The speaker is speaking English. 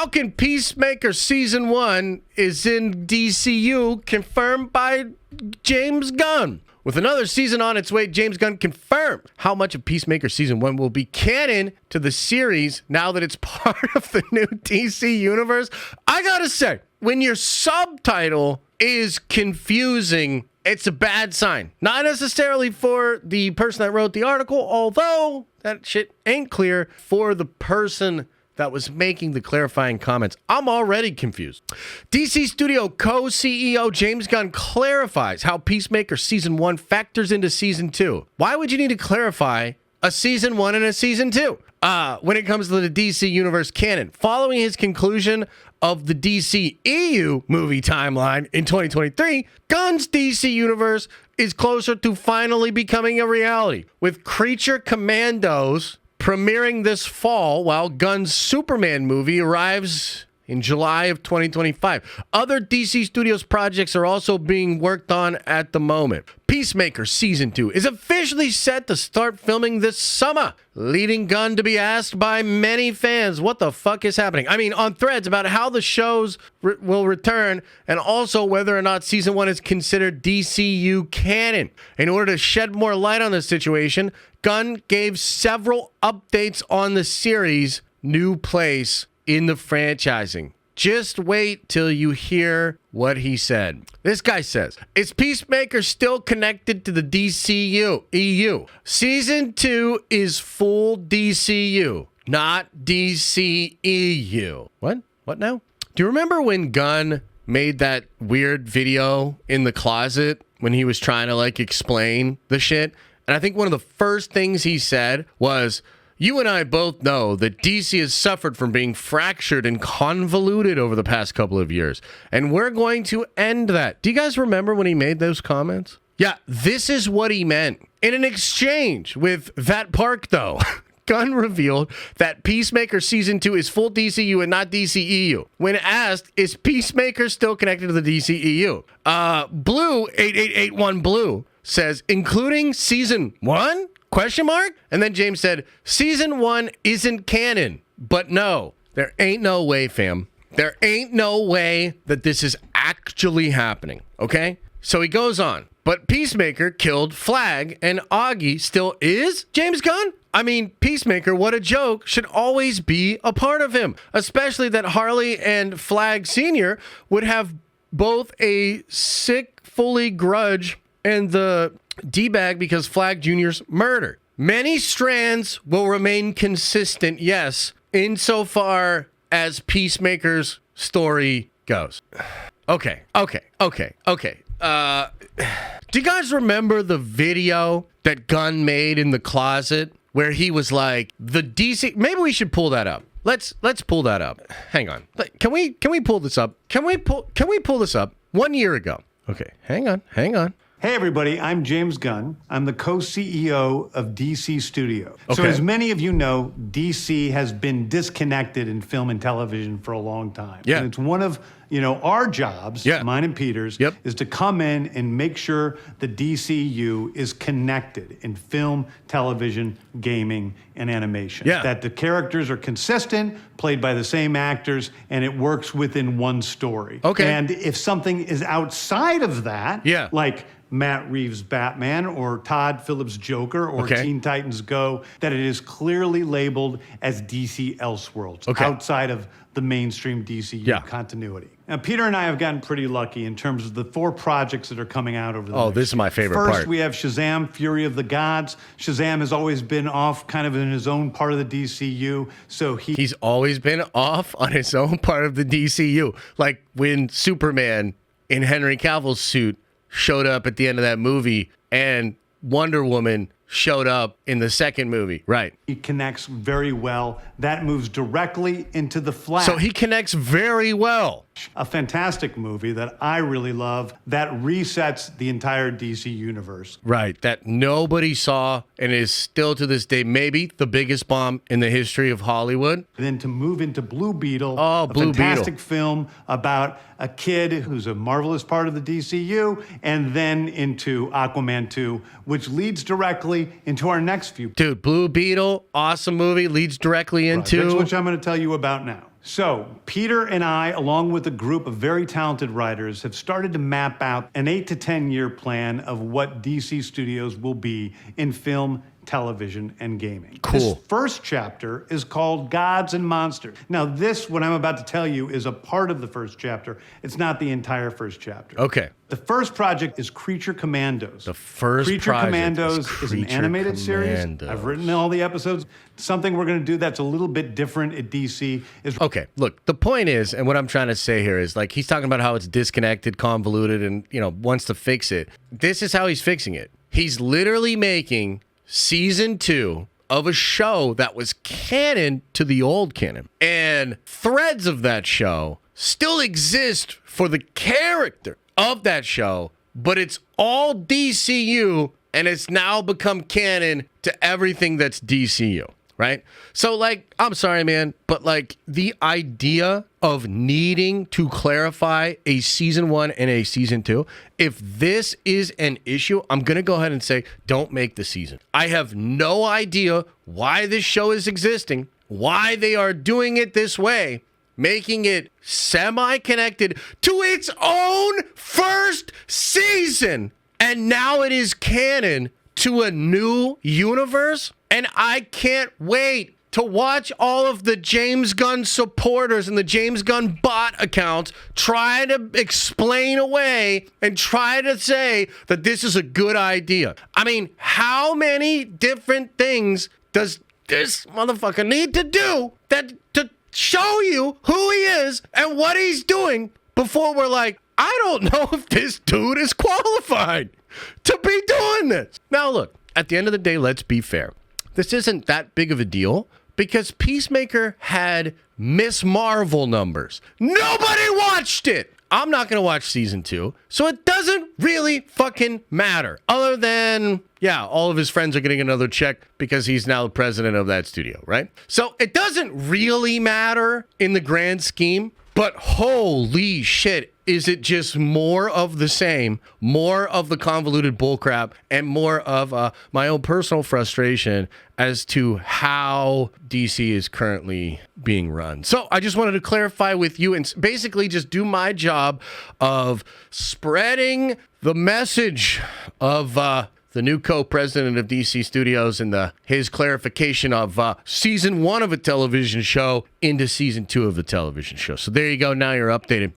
How can Peacemaker Season 1 is in DCU confirmed by James Gunn? With another season on its way, James Gunn confirmed how much of Peacemaker Season 1 will be canon to the series now that it's part of the new DC universe. I gotta say, when your subtitle is confusing, it's a bad sign. Not necessarily for the person that wrote the article, although that shit ain't clear for the person that was making the clarifying comments. I'm already confused. DC Studio co-CEO James Gunn clarifies how Peacemaker Season 1 factors into Season 2. Why would you need to clarify a Season 1 and a Season 2? When it comes to the DC Universe canon, following his conclusion of the DCEU movie timeline in 2023, Gunn's DC Universe is closer to finally becoming a reality, with Creature Commandos premiering this fall while Gunn's Superman movie arrives in July of 2025. Other DC Studios projects are also being worked on at the moment. Peacemaker Season 2 is officially set to start filming this summer, leading Gunn to be asked by many fans what the fuck is happening. I mean, on threads about how the shows will return and also whether or not Season 1 is considered DCU canon. In order to shed more light on this situation, Gunn gave several updates on the series' new place in the franchising. Just wait till you hear what he said. This guy says, is Peacemaker still connected to the DCU? EU. Season 2 is full DCU, not DCEU. What? What now? Do you remember when Gunn made that weird video in the closet when he was trying to explain the shit? And I think one of the first things he said was, you and I both know that DC has suffered from being fractured and convoluted over the past couple of years, and we're going to end that. Do you guys remember when he made those comments? Yeah, this is what he meant. In an exchange with That Park, though, Gunn revealed that Peacemaker Season 2 is full DCU and not DCEU. When asked, is Peacemaker still connected to the DCEU? Blue8881 Blue says, including Season 1? Question mark? And then James said, Season 1 isn't canon. But no, there ain't no way, fam. There ain't no way that this is actually happening, okay? So he goes on. But Peacemaker killed Flag and Augie still is James Gunn? I mean, Peacemaker, what a joke, should always be a part of him. Especially that Harley and Flag Sr. would have both a sick, fully grudge and the D-bag because Flag Jr.'s murder. Many strands will remain consistent, yes, insofar as Peacemaker's story goes. Okay. Do you guys remember the video that Gunn made in the closet where he was like, the DC... Maybe we should pull that up. Let's pull that up. Hang on. Can we pull this up? Can we pull this up 1 year ago? Okay, hang on. Hey everybody, I'm James Gunn. I'm the co-CEO of DC Studio. Okay. So as many of you know, DC has been disconnected in film and television for a long time. Yeah. And it's one of, our jobs, mine and Peter's, is to come in and make sure the DCU is connected in film, television, gaming, and animation. Yeah. That the characters are consistent, played by the same actors, and it works within one story. Okay. And if something is outside of that, like Matt Reeves' Batman or Todd Phillips' Joker or Teen Titans Go, that it is clearly labeled as DC Elseworlds, outside of the mainstream DCU continuity. Now, Peter and I have gotten pretty lucky in terms of the 4 projects that are coming out over the next this is my favorite First, part. we have Shazam, Fury of the Gods. Shazam has always been off kind of in his own part of the DCU, so he's always been off on his own part of the DCU. Like when Superman in Henry Cavill's suit showed up at the end of that movie and Wonder Woman showed up in the second movie. Right. He connects very well. That moves directly into The Flash. So he connects very well. A fantastic movie that I really love that resets the entire DC universe. Right. That nobody saw and is still to this day maybe the biggest bomb in the history of Hollywood. Then to move into Blue Beetle, Blue Beetle. Fantastic film about a kid who's a marvelous part of the DCU, and then into Aquaman 2, which leads directly into our next few. Dude, Blue Beetle, awesome movie, leads directly into... Which I'm going to tell you about now. So, Peter and I, along with a group of very talented writers, have started to map out an 8 to 10 year plan of what DC Studios will be in film, television, and gaming. Cool. This first chapter is called Gods and Monsters. Now, this, what I'm about to tell you, is a part of the first chapter. It's not the entire first chapter. Okay. The first project is Creature Commandos. The first Creature project Commandos is an animated series. I've written all the episodes. Something we're going to do that's a little bit different at DC is... Okay, look, the point is, and what I'm trying to say here is, like, he's talking about how it's disconnected, convoluted, and, you know, wants to fix it. This is how he's fixing it. He's literally making season 2 of a show that was canon to the old canon. And threads of that show still exist for the character of that show, but it's all DCU, and it's now become canon to everything that's DCU, right? So, like, I'm sorry, man, but, like, the idea of needing to clarify a season 1 and a season 2, if this is an issue, I'm going to go ahead and say, don't make the season. I have no idea why this show is existing, why they are doing it this way, making it semi-connected to its own first season. And now it is canon to a new universe. And I can't wait to watch all of the James Gunn supporters and the James Gunn bot accounts try to explain away and try to say that this is a good idea. I mean, how many different things does this motherfucker need to do that to show you who he is and what he's doing before we're like, I don't know if this dude is qualified to be doing this? Now, look, at the end of the day, let's be fair. This isn't that big of a deal because Peacemaker had Miss Marvel numbers. Nobody watched it. I'm not going to watch season 2, so it doesn't really fucking matter. Other than, yeah, all of his friends are getting another check because he's now the president of that studio, right? So it doesn't really matter in the grand scheme, but holy shit, is it just more of the same, more of the convoluted bullcrap, and more of my own personal frustration as to how DC is currently being run. So I just wanted to clarify with you and basically just do my job of spreading the message of the new co-president of DC Studios and his clarification of season 1 of a television show into season 2 of a television show. So there you go. Now you're updated.